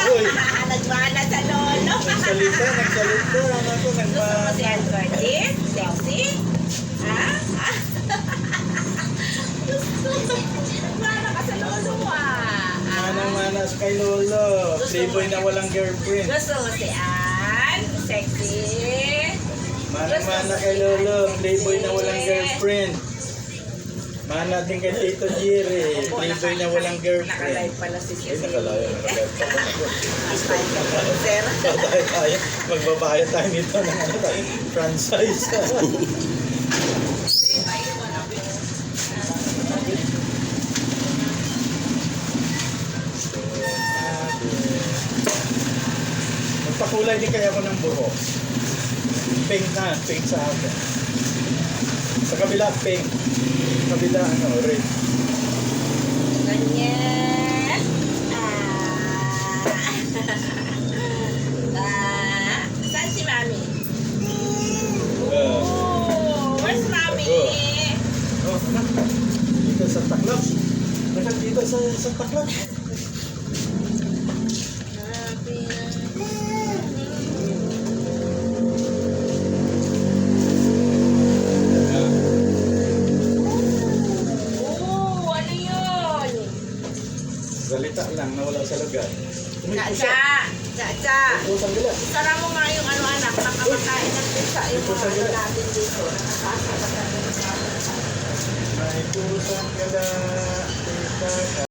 Uy. Nagmana sa lolo. Nagsalita. Ano to, Gusto mo nagmana. si Curtis? Sexy? Ha? Gusto. Mana ka sa lolo Manang-manas kay Lolo. Playboy na walang girlfriend. Gusto mo si Ann? Sexy? Manang-mana kay Lolo. Playboy na walang girlfriend. Mana din kay Tito Jerry. Playboy na walang girlfriend. Nakalive pala si Ay, Sisi. nakalive pa. Hashtag ka pa, sir. Tayo. Magbabayad tayo nito ng ano tayo, franchise. Magpakulay din kaya ako ng buhok. Pink na, pink sa akin. Sa kabila, pink. Sa kabila, red. Ganyan. Saan si Mami? Where's Mami? Oh, anak. Dito sa Taklap. Anak, dito sa Taklap. Ano yun? Salita lang, nawala sa lugar. Cha. Oh, sandali. Sara mo nga yung ano anak, nakamakain ng pizza yung Ito, mga ano sandali. natin dito. Nakakasabot natin sa May kusang gala, tita ka.